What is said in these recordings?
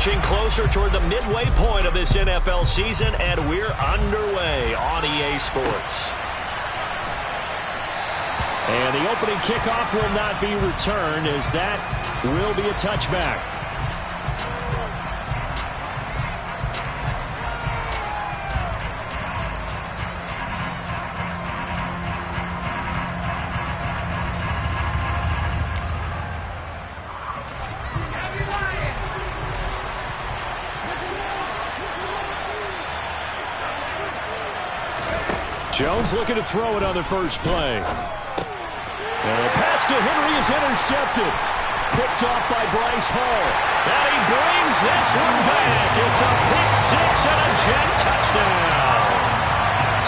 inching closer toward the midway point of this NFL season, and we're underway on EA Sports. And the opening kickoff will not be returned, as that will be a touchback. Jones looking to throw it on the first play. And the pass to Henry is intercepted. Picked off by Bryce Hall. And he brings this one back. It's a pick six and a jet touchdown.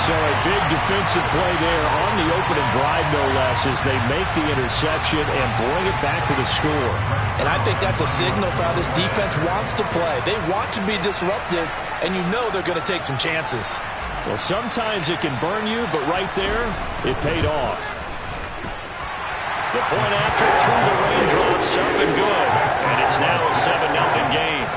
So a big defensive play there on the opening drive, no less, as they make the interception and bring it back to the score. And I think that's a signal for how this defense wants to play. They want to be disruptive, and you know they're going to take some chances. Well, sometimes it can burn you, but right there, it paid off. The point after through the raindrops, up and good. And it's now a 7-0 game.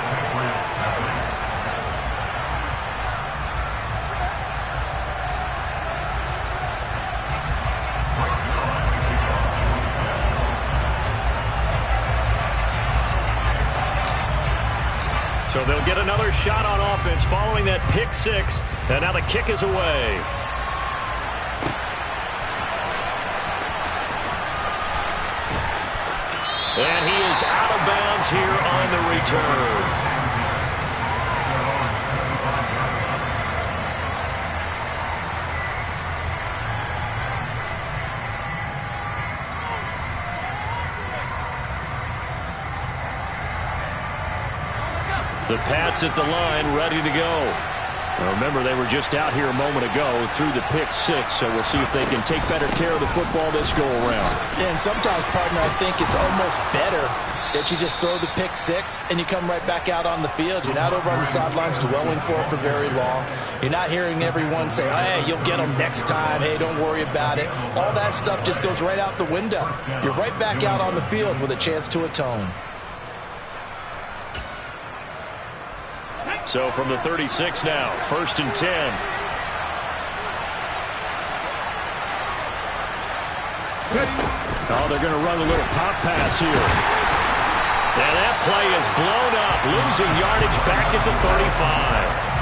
So they'll get another shot on offense following that pick six. And now the kick is away. And he is out of bounds here on the return. The Pats at the line, ready to go. Now remember, they were just out here a moment ago through the pick six, so we'll see if they can take better care of the football this go-around. Yeah, and sometimes, partner, I think it's almost better that you just throw the pick six and you come right back out on the field. You're not over on the sidelines dwelling for it for very long. You're not hearing everyone say, hey, you'll get them next time. Hey, don't worry about it. All that stuff just goes right out the window. You're right back out on the field with a chance to atone. So from the 36 now, 1st and 10. Oh, they're going to run a little pop pass here. And that play is blown up, losing yardage back at the 35.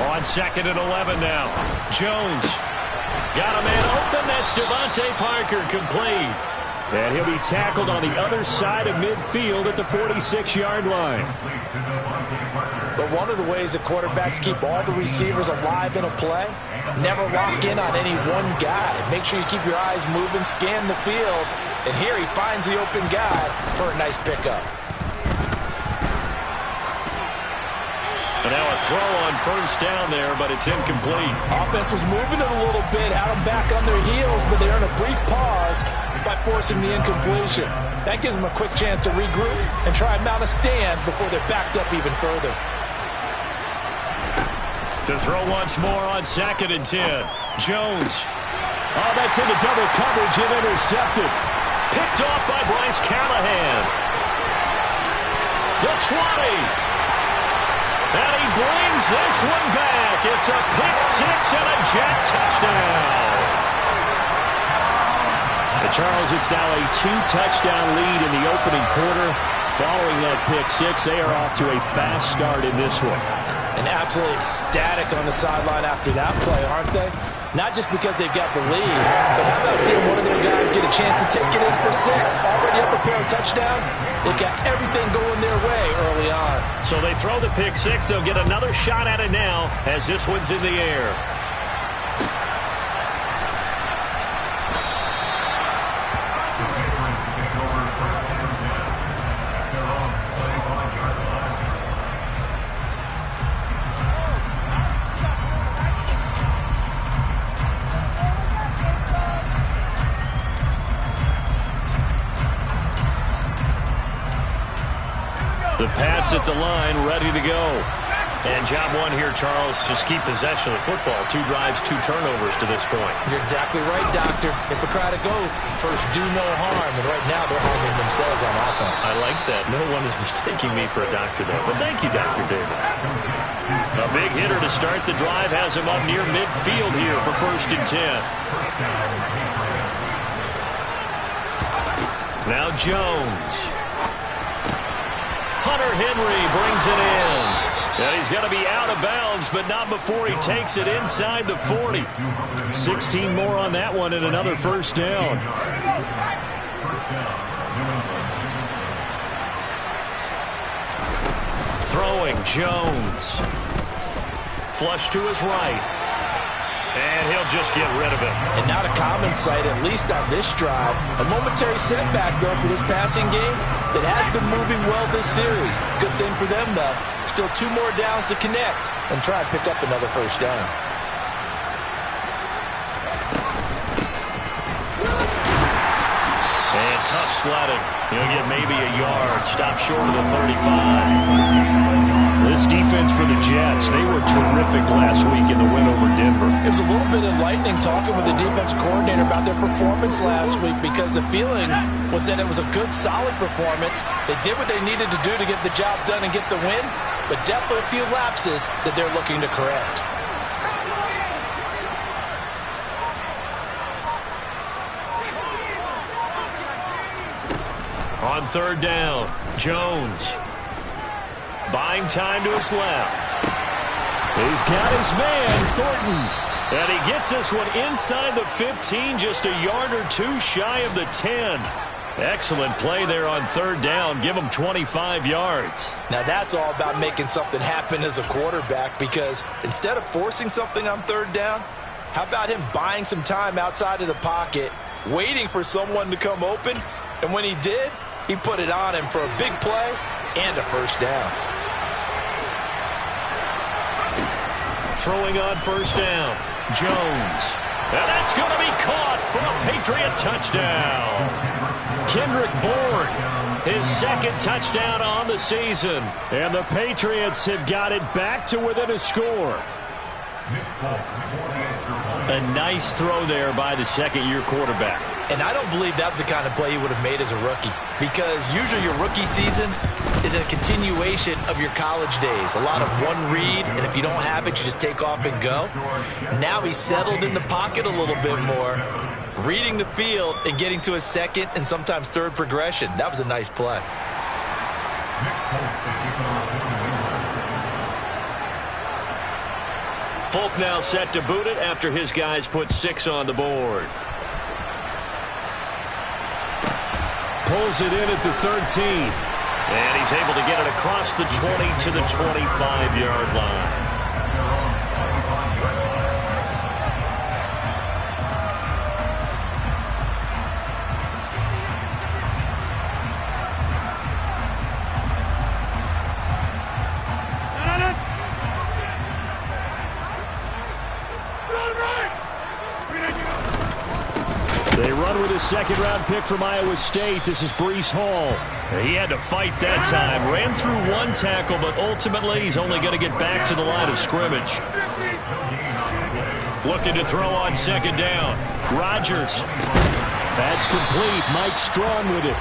On 2nd and 11 now. Jones got a man open. That's Devontae Parker, complete. And he'll be tackled on the other side of midfield at the 46-yard line. But one of the ways that quarterbacks keep all the receivers alive in a play, never lock in on any one guy. Make sure you keep your eyes moving, scan the field. And here he finds the open guy for a nice pickup. And now a throw on 1st down there, but it's incomplete. Offense was moving it a little bit, had them back on their heels, but they earned a brief pause by forcing the incompletion. That gives them a quick chance to regroup and try and mount a stand before they're backed up even further. To throw once more on 2nd and 10. Jones. Oh, that's into double coverage and intercepted. Picked off by Bryce Callahan. The 20. And he brings this one back. It's a pick six and a jet touchdown. Charles, it's now a 2-touchdown lead in the opening quarter. Following that pick six, they are off to a fast start in this one. And absolutely ecstatic on the sideline after that play, aren't they? Not just because they got the lead, but how about seeing one of their guys get a chance to take it in for six? Already up a pair of touchdowns. They got everything going their way early on. So they throw the pick six. They'll get another shot at it now as this one's in the air. The Pats at the line, ready to go. And job one here, Charles, just keep possession of the football. 2 drives, 2 turnovers to this point. You're exactly right, Doctor. Hippocratic oath, first do no harm. And right now they're harming themselves on offense. I like that. No one is mistaking me for a doctor, though. But thank you, Dr. Davis. A big hitter to start the drive has him up near midfield here for 1st and 10. Now Jones. Hunter Henry brings it in. And he's going to be out of bounds, but not before he takes it inside the 40. 16 more on that one and another 1st down. Throwing Jones. Flush to his right. And he'll just get rid of it. And not a common sight, at least on this drive. A momentary setback, though, for this passing game that has been moving well this series. Good thing for them, though. Still 2 more downs to connect and try and pick up another 1st down. And tough sledding. He'll get maybe a yard. Stop short of the 35. This defense for the Jets, they were terrific last week in the win over Denver. It was a little bit enlightening talking with the defense coordinator about their performance last week because the feeling was that it was a good, solid performance. They did what they needed to do to get the job done and get the win, but definitely a few lapses that they're looking to correct. On 3rd down, Jones. Buying time to his left. He's got his man, Thornton. And he gets this one inside the 15, just a yard or 2 shy of the 10. Excellent play there on 3rd down. Give him 25 yards. Now that's all about making something happen as a quarterback, because instead of forcing something on 3rd down, how about him buying some time outside of the pocket, waiting for someone to come open, and when he did, he put it on him for a big play and a 1st down. Throwing on 1st down, Jones. And that's going to be caught for a Patriot touchdown. Kendrick Bourne, his 2nd touchdown on the season. And the Patriots have got it back to within a score. A nice throw there by the 2nd-year quarterback. And I don't believe that was the kind of play he would have made as a rookie, because usually your rookie season is a continuation of your college days. A lot of one read, and if you don't have it, you just take off and go. Now he's settled in the pocket a little bit more, reading the field and getting to a 2nd and sometimes 3rd progression. That was a nice play. Folk now set to boot it after his guys put 6 on the board. Pulls it in at the 13. And he's able to get it across the 20 to the 25-yard line. They run with a 2nd-round pick from Iowa State. This is Breece Hall. He had to fight that time. Ran through 1 tackle, but ultimately he's only going to get back to the line of scrimmage. Looking to throw on 2nd down. Rodgers. That's complete. Mike Strong with it.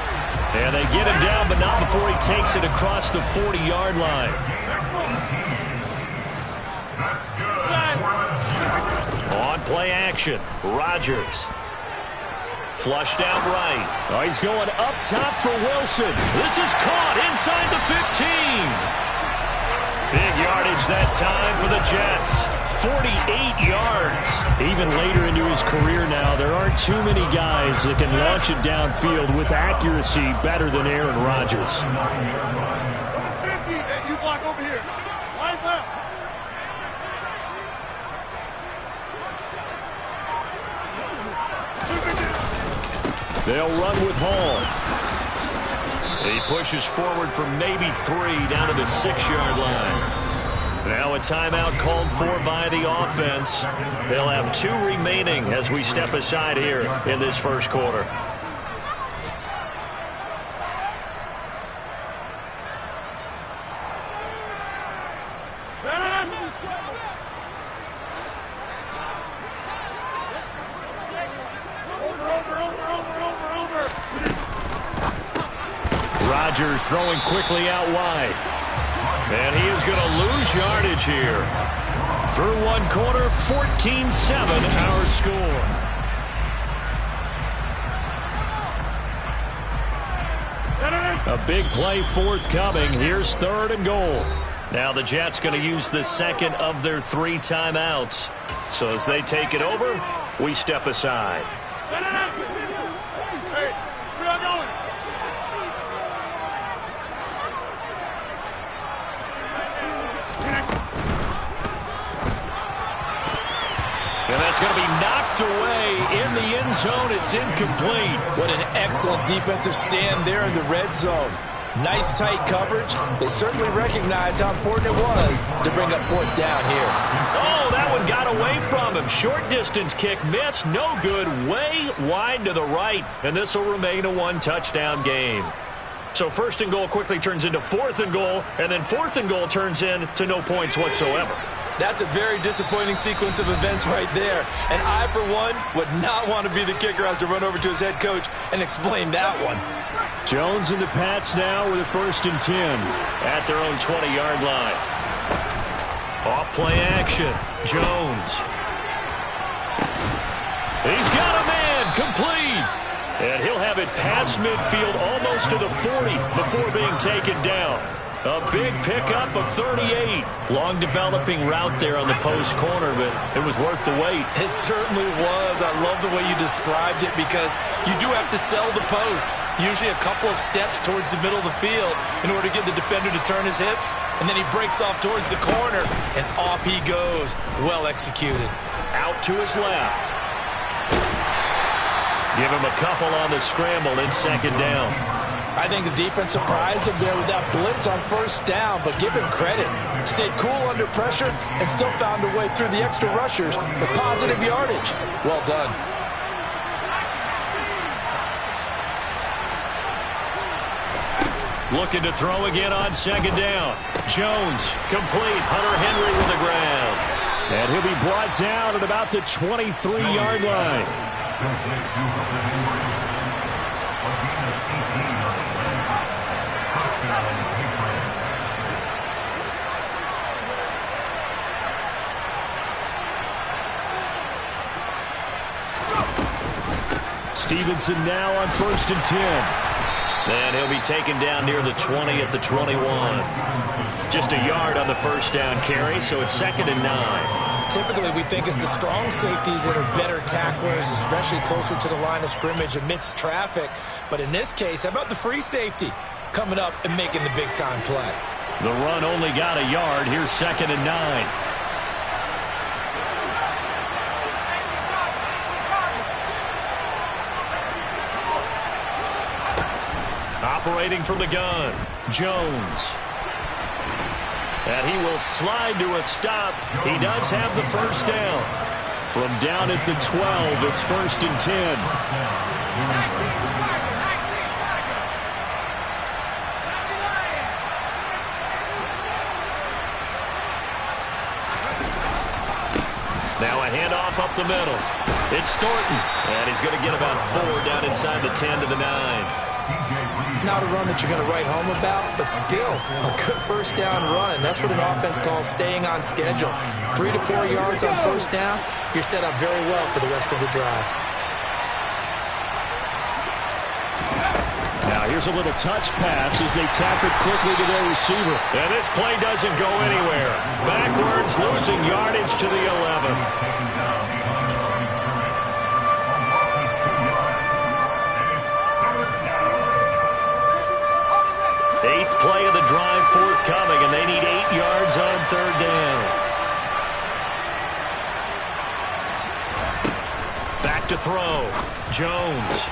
And they get him down, but not before he takes it across the 40-yard line. On play action, Rodgers. Flushed out right. Oh, he's going up top for Wilson. This is caught inside the 15. Big yardage that time for the Jets. 48 yards. Even later into his career now, there aren't too many guys that can launch it downfield with accuracy better than Aaron Rodgers. 50, you block over here. Line left. They'll run with Hall. He pushes forward for maybe 3 down to the 6-yard line. Now a timeout called for by the offense. They'll have 2 remaining as we step aside here in this 1st quarter. Rodgers throwing quickly out wide. And he is going to lose yardage here. Through one quarter, 14-7 our score. A big play forthcoming. Here's 3rd and goal. Now the Jets going to use the second of their 3 timeouts. So as they take it over, we step aside. Hey, we are going. And that's going to be knocked away in the end zone. It's incomplete. What an excellent defensive stand there in the red zone. Nice tight coverage. They certainly recognized how important it was to bring up 4th down here. Oh, that one got away from him. Short distance kick missed. No good. Way wide to the right. And this will remain a 1-touchdown game. So 1st and goal quickly turns into 4th and goal. And then 4th and goal turns into no points whatsoever. That's a very disappointing sequence of events right there. And I, for one, would not want to be the kicker who has to run over to his head coach and explain that one. Jones and the Pats now with a 1st and 10 at their own 20-yard line. Off play action. Jones. He's got a man. Complete. And he'll have it past midfield almost to the 40 before being taken down. A big pickup of 38. Long developing route there on the post corner, but it was worth the wait. It certainly was. I love the way you described it because you do have to sell the post. Usually a couple of steps towards the middle of the field in order to get the defender to turn his hips. And then he breaks off towards the corner, and off he goes. Well executed. Out to his left. Give him a couple on the scramble in 2nd down. I think the defense surprised him there with that blitz on 1st down, but give him credit. Stayed cool under pressure and still found a way through the extra rushers for positive yardage. Well done. Looking to throw again on 2nd down. Jones, complete. Hunter Henry with the ground. And he'll be brought down at about the 23-yard line. Stevenson now on 1st and 10. And he'll be taken down near the 20 at the 21. Just a yard on the 1st down carry, so it's 2nd and 9. Typically, we think it's the strong safeties that are better tacklers, especially closer to the line of scrimmage amidst traffic. But in this case, how about the free safety coming up and making the big-time play? The run only got a yard. Here's 2nd and 9. Operating from the gun, Jones. And he will slide to a stop. He does have the 1st down. From down at the 12, it's 1st and 10. Now a handoff up the middle. It's Thornton. And he's going to get about 4 down inside the 10 to the 9. Not a run that you're going to write home about, but still a good 1st down run. That's what an offense calls staying on schedule. 3 to 4 yards on 1st down, you're set up very well for the rest of the drive. Now here's a little touch pass as they tap it quickly to their receiver. And this play doesn't go anywhere. Backwards, losing yardage to the 11. Eighth play of the drive forthcoming, and they need 8 yards on 3rd down. Back to throw. Jones.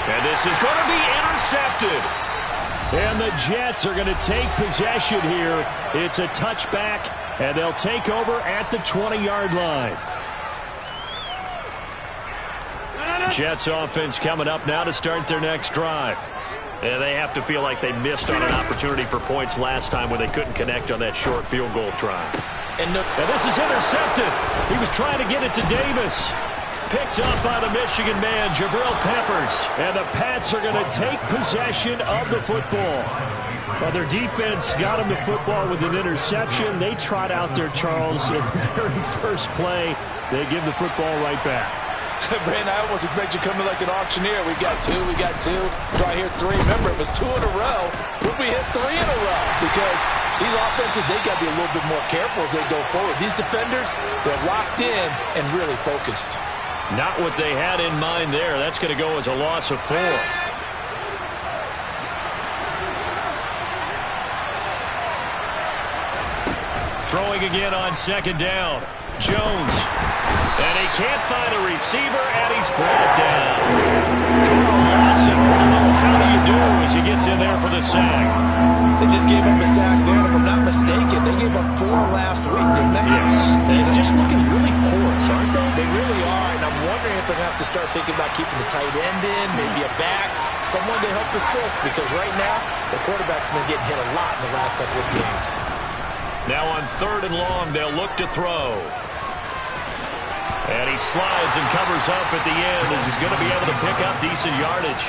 And this is going to be intercepted. And the Jets are going to take possession here. It's a touchback, and they'll take over at the 20-yard line. Jets offense coming up now to start their next drive. And they have to feel like they missed on an opportunity for points last time when they couldn't connect on that short field goal try. And this is intercepted. He was trying to get it to Davis. Picked up by the Michigan man, Jabril Peppers. And the Pats are going to take possession of the football. Well, their defense got them the football with an interception. They trot out there, Charles, in the very first play. They give the football right back. Brandon, I almost expect you to come in like an auctioneer. We got two. Do I hear three? Remember, it was 2 in a row. Would we hit 3 in a row? Because these offenses, they got to be a little bit more careful as they go forward. These defenders, they're locked in and really focused. Not what they had in mind there. That's going to go as a loss of 4. Throwing again on second down. Jones. And he can't find a receiver, and he's brought down. Carl Lawson, how do you do as he gets in there for the sack? They just gave up a sack there, and if I'm not mistaken, they gave up 4 last week, didn't they? Yes. They're just looking really porous, aren't they? They really are, and I'm wondering if they're going to have to start thinking about keeping the tight end in, maybe a back, someone to help assist, because right now, the quarterback's been getting hit a lot in the last couple of games. Now on 3rd and long, they'll look to throw. And he slides and covers up at the end as he's going to be able to pick up decent yardage.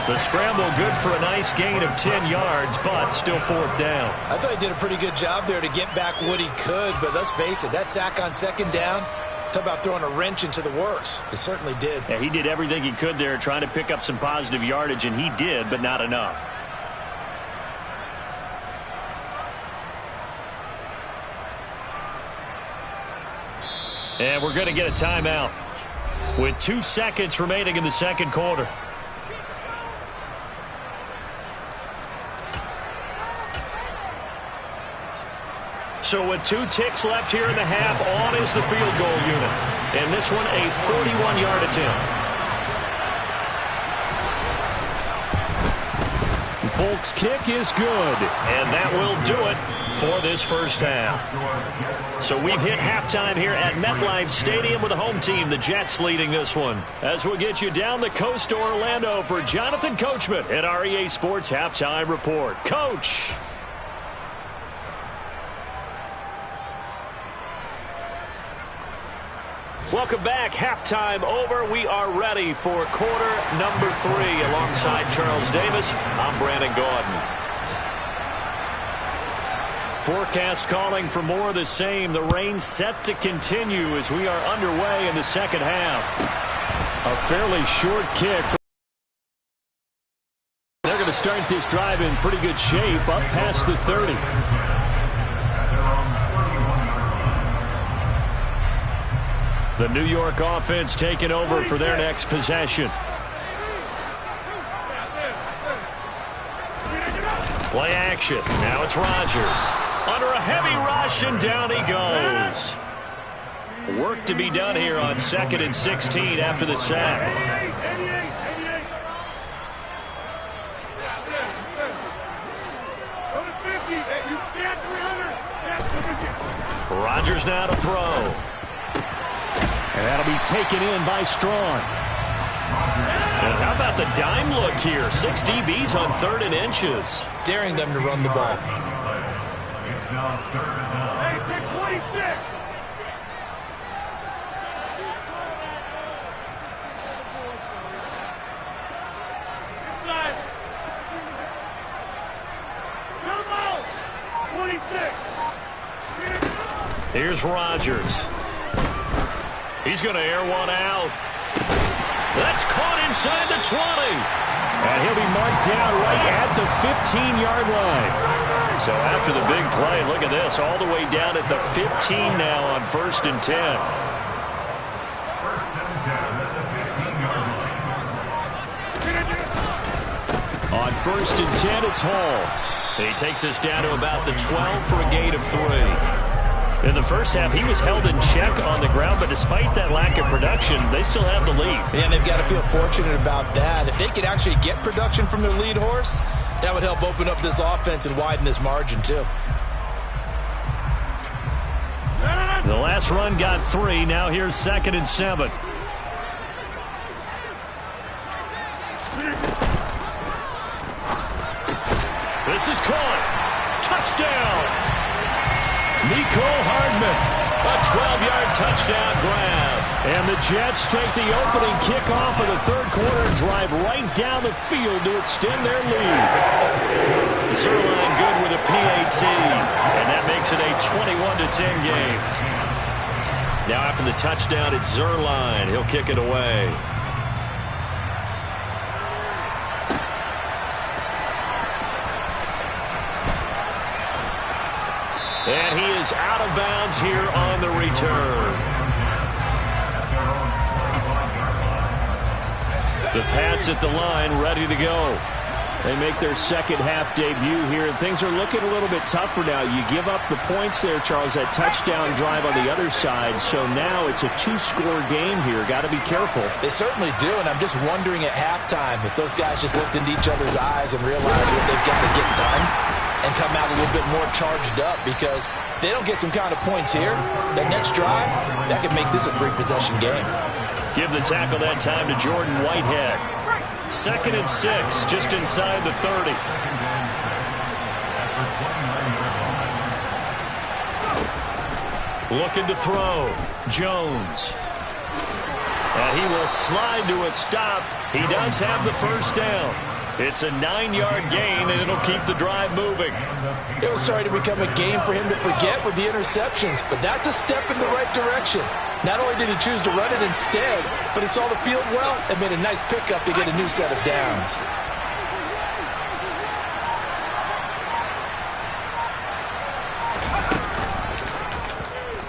The scramble good for a nice gain of 10 yards, but still 4th down. I thought he did a pretty good job there to get back what he could, but let's face it, that sack on 2nd down, talk about throwing a wrench into the works. It certainly did. Yeah, he did everything he could there trying to pick up some positive yardage, and he did, but not enough. And we're going to get a timeout with 2 seconds remaining in the second quarter. So with 2 ticks left here in the half, on is the field goal unit. And this one a 41-yard attempt. Folk's kick is good, and that will do it for this first half. So we've hit halftime here at MetLife Stadium with the home team, the Jets, leading this one. As we'll get you down the coast to Orlando for Jonathan Coachman at our EA Sports Halftime Report. Coach. Welcome back. Halftime over. We are ready for quarter number 3. Alongside Charles Davis, I'm Brandon Gaudin. Forecast calling for more of the same. The rain set to continue as we are underway in the second half. A fairly short kick. They're going to start this drive in pretty good shape, up past the 30. The New York offense taking over for their next possession. Play action. Now it's Rodgers. Under a heavy rush, and down he goes. Work to be done here on 2nd and 16 after the sack. Rodgers now to throw. And that'll be taken in by Strong. And how about the dime look here? 6 DBs on 3rd and inches. Daring them to run the ball. Hey, pick 26. Inside. Come out. 26. Here's Rodgers. He's going to air one out. That's caught inside the 20. And he'll be marked down right at the 15-yard line. So after the big play, look at this, all the way down at the 15 now on 1st and 10. On 1st and 10, it's Hall. He takes us down to about the 12 for a gain of 3. In the first half, he was held in check on the ground, but despite that lack of production, they still have the lead. And they've got to feel fortunate about that. If they could actually get production from their lead horse, that would help open up this offense and widen this margin, too. The last run got 3. Now here's 2nd and 7. This is caught. Touchdown. Nicole Hardman. A 12-yard touchdown grab. And the Jets take the opening kickoff of the third quarter and drive right down the field to extend their lead. Zerline good with a PAT. And that makes it a 21-10 game. Now after the touchdown, it's Zerline. He'll kick it away. And he is out of bounds here on the return. The Pats at the line, ready to go. They make their second half debut here, and things are looking a little bit tougher now. You give up the points there, Charles, that touchdown drive on the other side. So now it's a two-score game here. Got to be careful. They certainly do, and I'm just wondering at halftime if those guys just looked into each other's eyes and realized what they've got to get done and come out a little bit more charged up, because if they don't get some kind of points here, that next drive, that could make this a three-possession game. Give the tackle that time to Jordan Whitehead. 2nd and 6, just inside the 30. Looking to throw. Jones. And he will slide to a stop. He does have the first down. It's a 9-yard gain, and it'll keep the drive moving. It was starting to become a game for him to forget with the interceptions, but that's a step in the right direction. Not only did he choose to run it instead, but he saw the field well and made a nice pickup to get a new set of downs.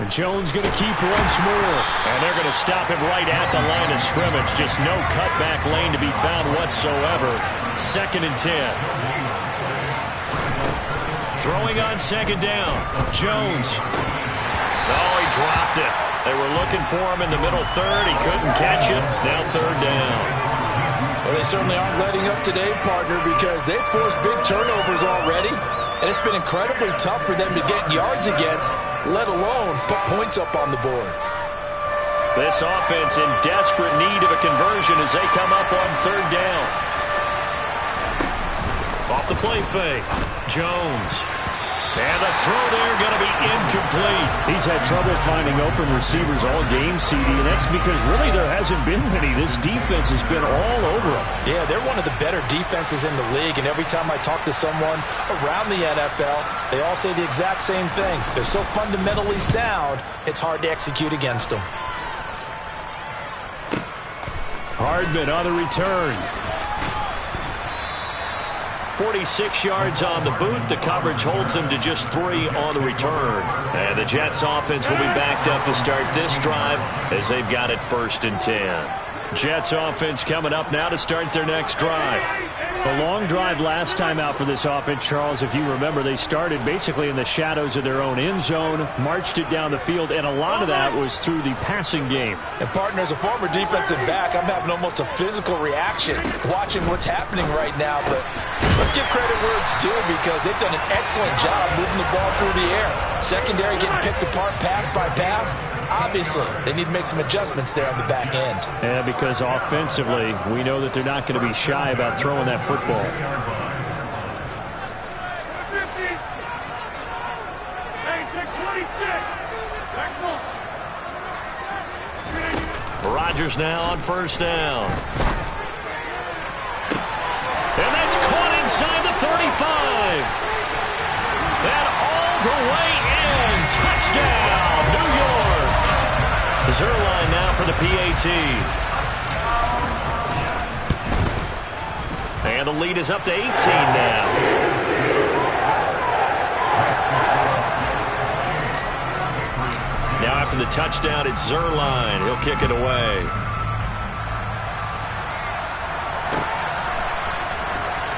And Jones going to keep once more. And they're going to stop him right at the line of scrimmage. Just no cutback lane to be found whatsoever. 2nd and 10. Throwing on 2nd down. Jones. Oh, he dropped it. They were looking for him in the middle third. He couldn't catch it. Now 3rd down. Well, they certainly aren't letting up today, partner, because they've forced big turnovers already. And it's been incredibly tough for them to get yards against, let alone put points up on the board. This offense in desperate need of a conversion as they come up on 3rd down. Off the play fake. Jones. And the throw there going to be incomplete. He's had trouble finding open receivers all game, CD, and that's because really there hasn't been many. This defense has been all over them. Yeah, they're one of the better defenses in the league, and every time I talk to someone around the NFL, they all say the exact same thing. They're so fundamentally sound, it's hard to execute against them. Hardman on the return. 46 yards on the boot. The coverage holds him to just 3 on the return. And the Jets offense will be backed up to start this drive as they've got it 1st and 10. Jets offense coming up now to start their next drive. A long drive last time out for this offense, Charles. If you remember, they started basically in the shadows of their own end zone, marched it down the field, and a lot of that was through the passing game. And, partner, as a former defensive back, I'm having almost a physical reaction watching what's happening right now. But let's give credit where it's due, because they've done an excellent job moving the ball through the air. Secondary getting picked apart pass by pass. Obviously, they need to make some adjustments there on the back end. Yeah, because offensively, we know that they're not going to be shy about throwing that football. Rodgers now on 1st down. And that's caught inside the 35. And all the way in. Touchdown, New York. Zerline now for the PAT. And the lead is up to 18 now. Now after the touchdown, it's Zerline. He'll kick it away.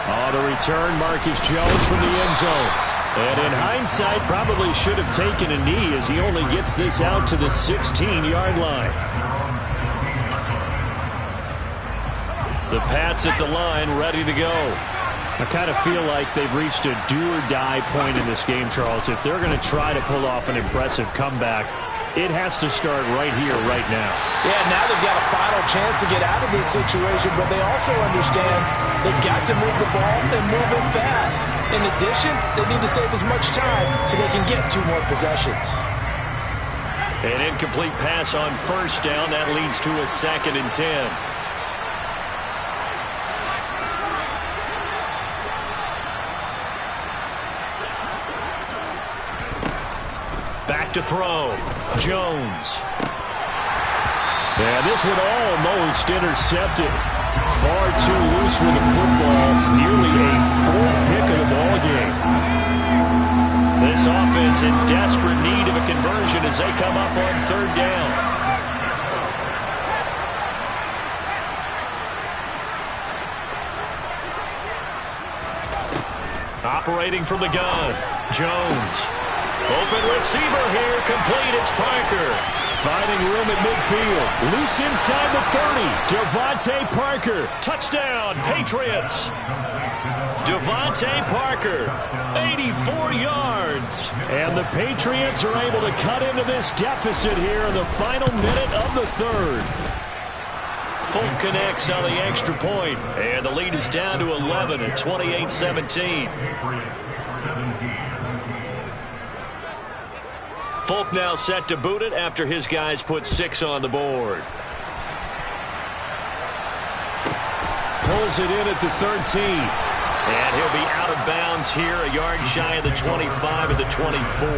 On the return, Marcus Jones from the end zone. And in hindsight, probably should have taken a knee as he only gets this out to the 16-yard line. The Pats at the line, ready to go. I kind of feel like they've reached a do-or-die point in this game, Charles. If they're going to try to pull off an impressive comeback, It has to start right here, right now. Yeah, now they've got a final chance to get out of this situation, but they also understand they've got to move the ball and move it fast. In addition, they need to save as much time so they can get 2 more possessions. An incomplete pass on first down. That leads to a 2nd and 10. Back to throw. Jones. And this one almost intercepted. Far too loose with the football. Nearly a 4th pick of the ball game. This offense in desperate need of a conversion as they come up on 3rd down. Operating from the gun. Jones. Open receiver here. Complete. It's Parker. Finding room at midfield. Loose inside the 30. Devontae Parker. Touchdown, Patriots. Devontae Parker, 84 yards. And the Patriots are able to cut into this deficit here in the final minute of the 3rd. Folk connects on the extra point, and the lead is down to 11 at 28-17. Folk now set to boot it after his guys put 6 on the board. Pulls it in at the 13. And he'll be out of bounds here, a yard shy of the 25 of the 24.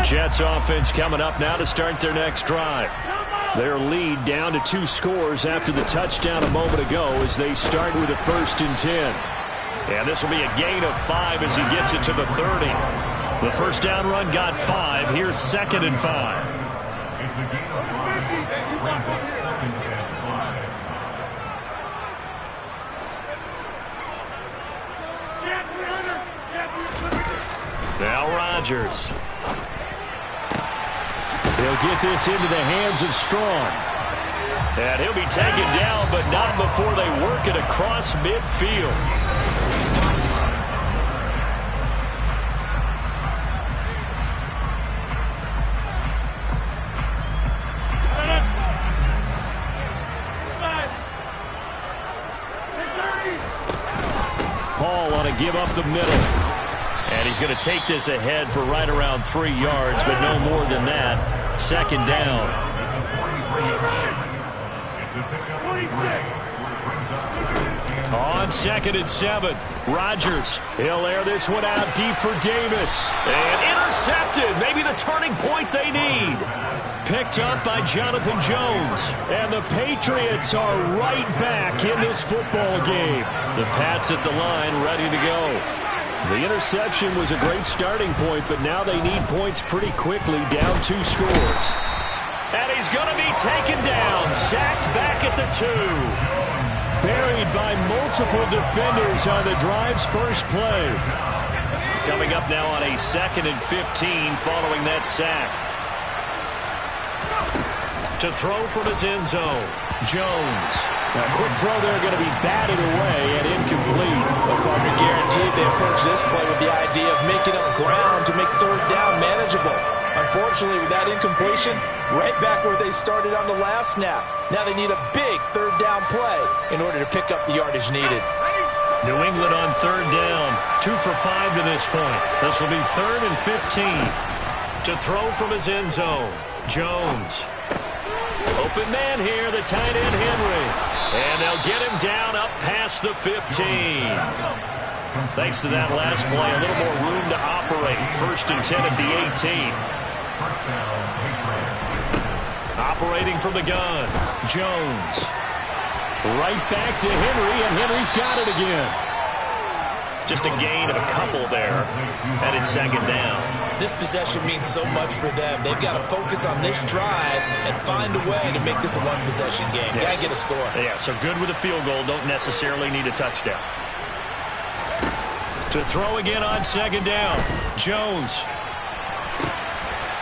Jets offense coming up now to start their next drive. Their lead down to 2 scores after the touchdown a moment ago as they start with a 1st and 10. And this will be a gain of 5 as he gets it to the 30. The first down run got 5. Here's 2nd and 5. Now Rodgers. He'll get this into the hands of Strong. And he'll be taken down, but not before they work it across midfield. Paul on a give up the middle. And he's going to take this ahead for right around 3 yards, but no more than that. 2nd down. On 2nd and 7, Rodgers. He'll air this one out deep for Davis. And intercepted. Maybe the turning point they need. Picked up by Jonathan Jones. And the Patriots are right back in this football game. The Pats at the line, ready to go. The interception was a great starting point, but now they need points pretty quickly, down 2 scores. And he's going to be taken down, sacked back at the 2. Buried by multiple defenders on the drive's first play. Coming up now on a 2nd and 15 following that sack. To throw from his end zone, Jones. Now, quick throw there going to be batted away and incomplete. The partner guaranteed they approached this play with the idea of making up ground to make 3rd down manageable. Unfortunately, with that incompletion, right back where they started on the last snap. Now they need a big 3rd down play in order to pick up the yardage needed. New England on 3rd down. 2 for 5 to this point. This will be 3rd and 15. To throw from his end zone, Jones. Open man here, the tight end Henry. And they'll get him down up past the 15. Thanks to that last play, a little more room to operate. 1st and 10 at the 18. Operating from the gun, Jones. Right back to Henry, and Henry's got it again. Just a gain of a couple there, and it's 2nd down. This possession means so much for them. They've got to focus on this drive and find a way to make this a one-possession game. Yes. Got to get a score. Yeah, so good with a field goal. Don't necessarily need a touchdown. To throw again on 2nd down, Jones.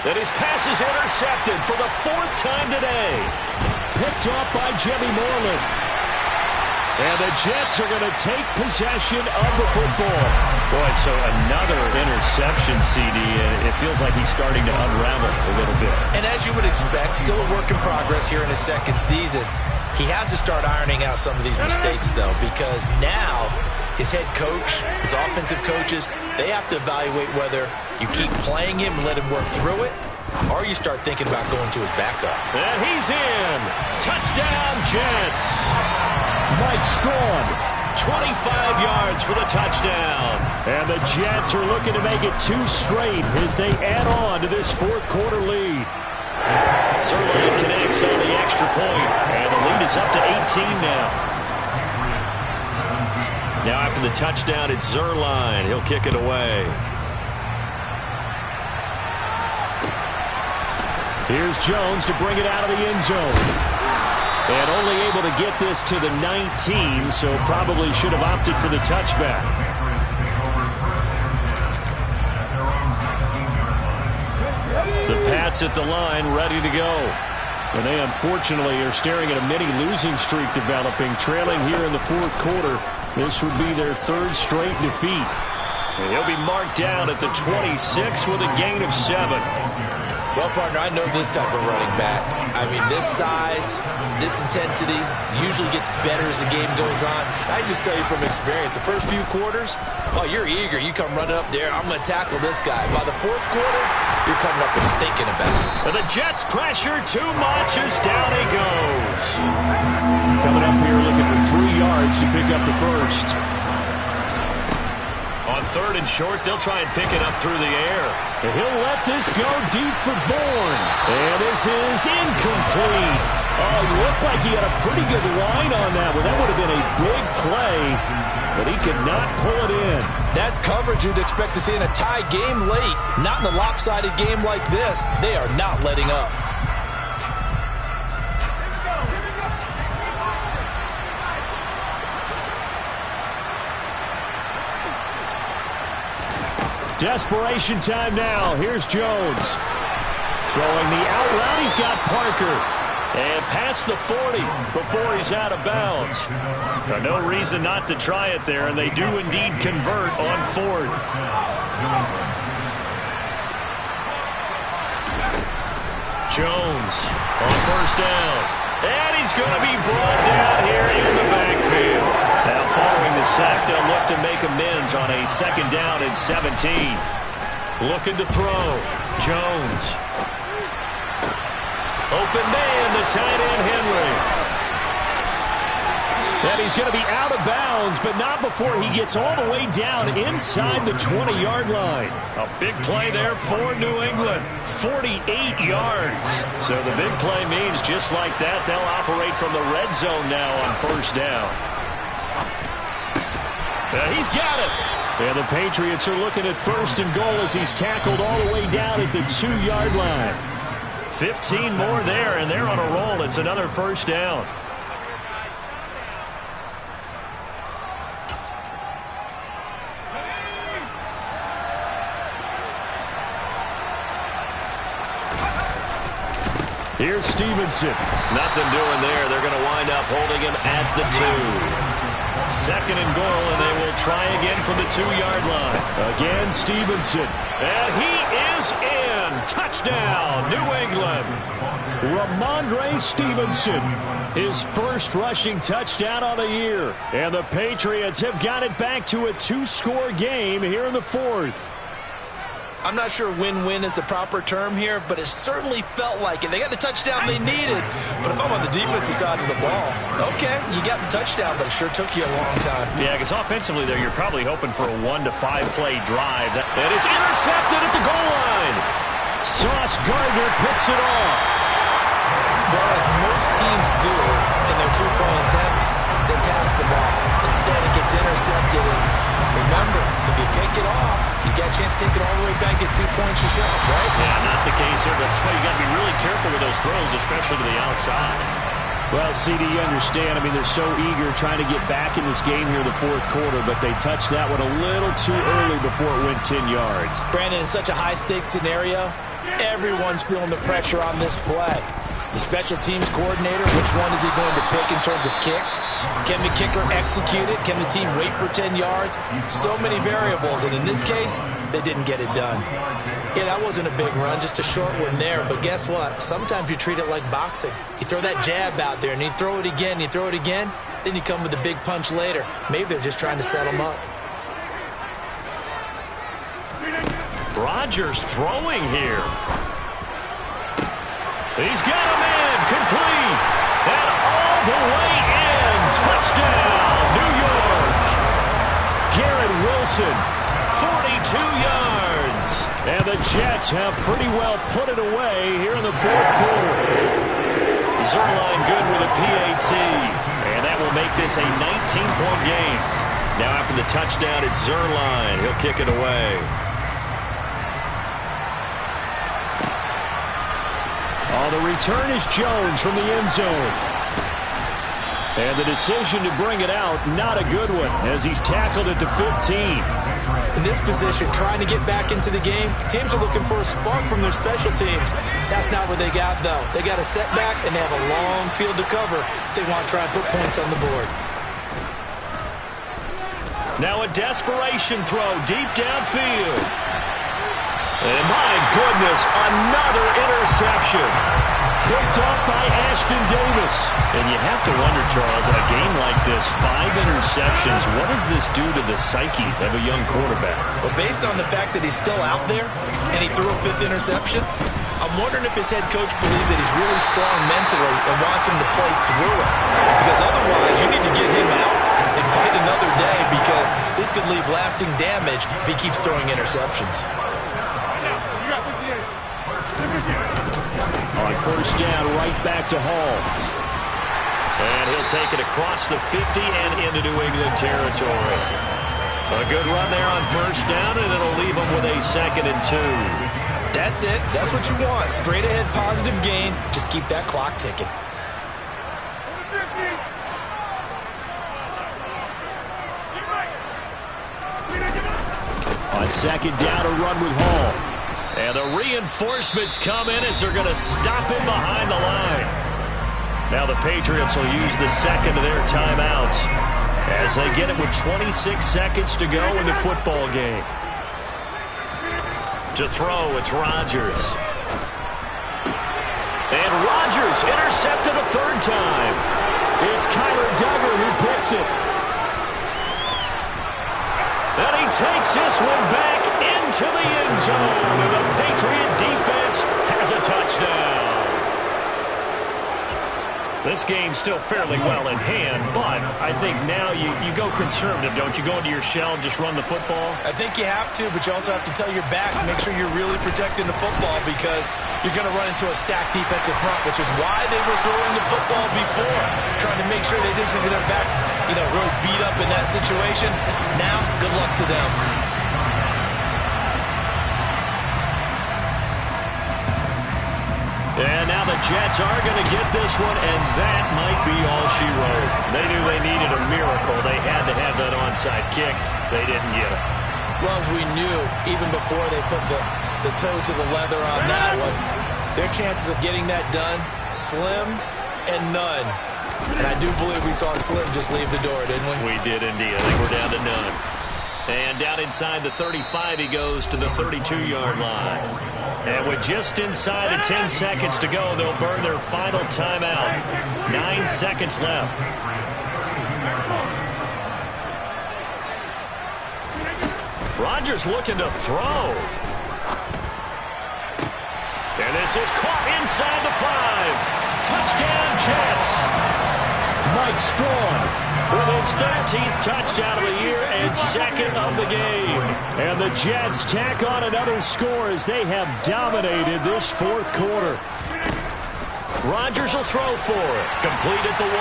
And his pass is intercepted for the 4th time today. Picked off by Jimmy Moreland. And the Jets are going to take possession of the football. Boy, so another interception, CD, and it feels like he's starting to unravel a little bit. And as you would expect, still a work in progress here in his second season. He has to start ironing out some of these mistakes, though, because now his head coach, his offensive coaches, they have to evaluate whether you keep playing him and let him work through it, or you start thinking about going to his backup. And he's in. Touchdown, Jets. Mike Strawn, 25 yards for the touchdown. And the Jets are looking to make it 2 straight as they add on to this fourth-quarter lead. Zerline connects on the extra point, and the lead is up to 18 now. Now after the touchdown, it's Zerline. He'll kick it away. Here's Jones to bring it out of the end zone. And only able to get this to the 19, so probably should have opted for the touchback. The Pats at the line, ready to go. And they unfortunately are staring at a mini losing streak developing, trailing here in the fourth quarter. This would be their 3rd straight defeat. And he'll be marked down at the 26 with a gain of 7. Well, partner, I know this type of running back. I mean, this size, this intensity usually gets better as the game goes on. I just tell you from experience, the first few quarters, oh, you're eager. You come running up there, I'm going to tackle this guy. By the fourth quarter, you're coming up and thinking about it. And the Jets pressure too much as down he goes. Coming up here looking for 3 yards to pick up the first. On 3rd and short, they'll try and pick it up through the air. And he'll let this go deep for Bourne. And this is incomplete. Oh, it looked like he had a pretty good line on that one. That would have been a big play, but he could not pull it in. That's coverage you'd expect to see in a tie game late. Not in a lopsided game like this. They are not letting up. Desperation time now. Here's Jones. Throwing the out route. He's got Parker. And past the 40 before he's out of bounds. No reason not to try it there, and they do indeed convert on 4th. Jones on 1st down. And he's going to be brought down here in the backfield. Now following the sack, they'll look to make amends on a 2nd down and 17. Looking to throw. Jones. Open man, the tight end, Henry. And he's going to be out of bounds, but not before he gets all the way down inside the 20-yard line. A big play there for New England. 48 yards. So the big play means just like that, they'll operate from the red zone now on 1st down. He's got it. And the Patriots are looking at 1st and goal as he's tackled all the way down at the 2-yard line. 15 more there, and they're on a roll. It's another 1st down. Here's Stevenson. Nothing doing there. They're going to wind up holding him at the 2. 2nd and goal, and they will try again from the 2-yard line. Again, Stevenson. And he is in. Touchdown, New England. Ramondre Stevenson, his first rushing touchdown on the year. And the Patriots have got it back to a 2-score game here in the 4th. I'm not sure win-win is the proper term here, but it certainly felt like it. They got the touchdown they needed, but if I'm on the defensive side of the ball, okay, you got the touchdown, but it sure took you a long time. Yeah, because offensively there, you're probably hoping for a 1 to 5 play drive. And it's intercepted at the goal line. Sauce Gardner picks it off. Well, as most teams do in their 2-point attempt, they pass the ball. Instead, it gets intercepted. And remember, if you pick it off, you got a chance to take it all the way back, get 2 points yourself, right? Yeah, not the case here. That's why you got to be really careful with those throws, especially to the outside. Well, CD, you understand. I mean, they're so eager trying to get back in this game here in the fourth quarter, but they touched that one a little too early before it went 10 yards. Brandon, in such a high-stakes scenario, everyone's feeling the pressure on this play. The special teams coordinator, which one is he going to pick in terms of kicks? Can the kicker execute it? Can the team wait for 10 yards? So many variables, and in this case, they didn't get it done. Yeah, that wasn't a big run, just a short one there, but guess what? Sometimes you treat it like boxing. You throw that jab out there, and you throw it again, then you come with a big punch later. Maybe they're just trying to set them up. Rodgers throwing here. He's got a man complete. And all the way in. Touchdown, New York. Garrett Wilson, 42 yards. And the Jets have pretty well put it away here in the fourth quarter. Zerline good with a PAT. And that will make this a 19-point game. Now after the touchdown, it's Zerline. He'll kick it away. Oh, the return is Jones from the end zone. And the decision to bring it out, not a good one, as he's tackled at the 15. In this position, trying to get back into the game, teams are looking for a spark from their special teams. That's not what they got, though. They got a setback, and they have a long field to cover if they want to try and put points on the board. Now a desperation throw deep downfield. And my goodness, another interception. Picked up by Ashton Davis. And you have to wonder, Charles, in a game like this, 5 interceptions, what does this do to the psyche of a young quarterback? Well, based on the fact that he's still out there and he threw a 5th interception, I'm wondering if his head coach believes that he's really strong mentally and wants him to play through it. Because otherwise, you need to get him out and fight another day, because this could leave lasting damage if he keeps throwing interceptions. On first down, right back to Hall. And he'll take it across the 50 and into New England territory. A good run there on first down, and it'll leave him with a 2nd and 2. That's it. That's what you want. Straight ahead positive gain. Just keep that clock ticking. On second down, a run with Hall. And the reinforcements come in as they're going to stop him behind the line. Now the Patriots will use the second of their timeouts as they get it with 26 seconds to go in the football game. To throw, it's Rodgers. And Rodgers intercepted a 3rd time. It's Kyler Duggar who picks it. And he takes this one back into the end zone. And the Patriot defense has a touchdown. This game's still fairly well in hand, but I think now you go conservative, don't you? Go into your shell and just run the football? I think you have to, but you also have to tell your backs, make sure you're really protecting the football, because you're going to run into a stacked defensive front, which is why they were throwing the football before, trying to make sure they didn't get their backs, really beat up in that situation. Now, good luck to them. And now the Jets are going to get this one, and that might be all she wrote. They knew they needed a miracle. They had to have that onside kick. They didn't get it. Well, as we knew, even before they put the toe to the leather on that one, their chances of getting that done, slim and none. And I do believe we saw Slim just leave the door, didn't we? We did indeed. I think we're down to none. And down inside the 35, he goes to the 32-yard line. And with just inside of 10 seconds to go, they'll burn their final timeout. 9 seconds left. Rodgers looking to throw. And this is caught inside the 5. Touchdown, Jets. Mike Strong with his 13th touchdown of the year and 2nd of the game. And the Jets tack on another score as they have dominated this fourth quarter. Rodgers will throw for it. Complete at the 1.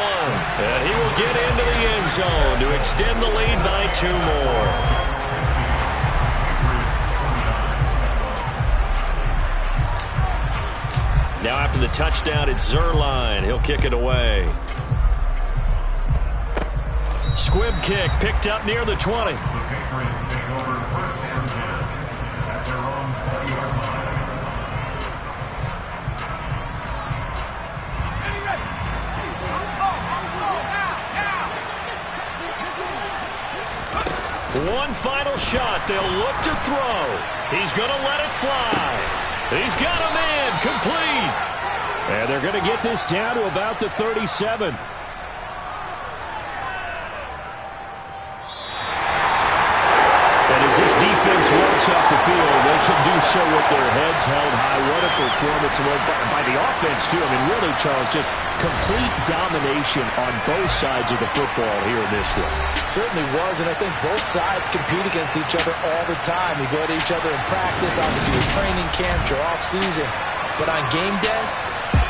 And he will get into the end zone to extend the lead by 2 more. Now after the touchdown, it's Zerline. He'll kick it away. Squib kick picked up near the 20. One final shot. They'll look to throw. He's going to let it fly. He's got a man complete. And they're going to get this down to about the 37. And as this defense walks off the field, they should do so with their heads held high. What a performance by the offense, too. I mean, really, Charles, just complete domination on both sides of the football here in this one. Certainly was, and I think both sides compete against each other all the time. You go at each other in practice, obviously your training camps, your off-season. But on game day,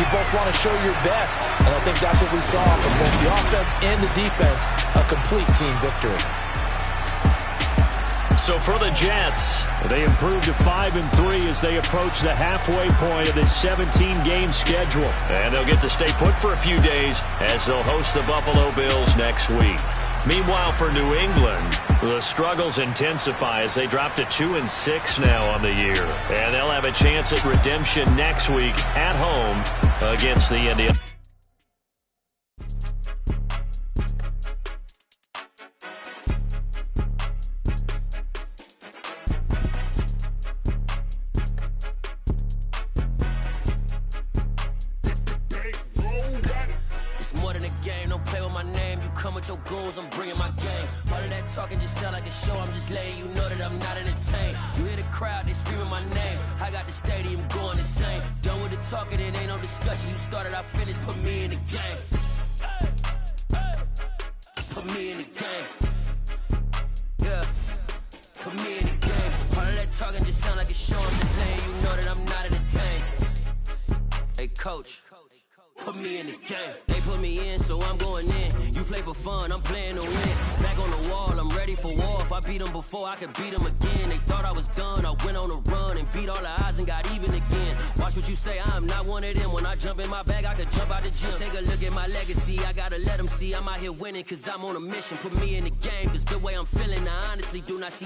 you both want to show your best. And I think that's what we saw from both the offense and the defense, a complete team victory. So for the Jets, they improved to 5-3 as they approach the halfway point of this 17-game schedule. And they'll get to stay put for a few days as they'll host the Buffalo Bills next week. Meanwhile, for New England, the struggles intensify as they drop to 2-6 now on the year. And they'll have a chance at redemption next week at home against the Indians. Your goals, I'm bringing my game. All of that talking just sound like a show. I'm just letting you know that I'm not entertained. You hear the crowd, they screaming my name. I got the stadium going insane. Done with the talking, it ain't no discussion. You started, I finished, put me in the game. Put me in the game. Yeah, put me in the game. All of that talking just sound like a show. I'm just letting you know that I'm not entertained. Hey, coach. Put me in the game. They put me in, so I'm going in. You play for fun, I'm playing to win. Back on the wall, I'm ready for war. If I beat them before, I could beat them again. They thought I was done, I went on a run and beat all the odds and got even again. Watch what you say, I'm not one of them. When I jump in my bag, I could jump out the gym. Take a look at my legacy, I gotta let them see I'm out here winning, cause I'm on a mission. Put me in the game, cause the way I'm feeling, I honestly do not see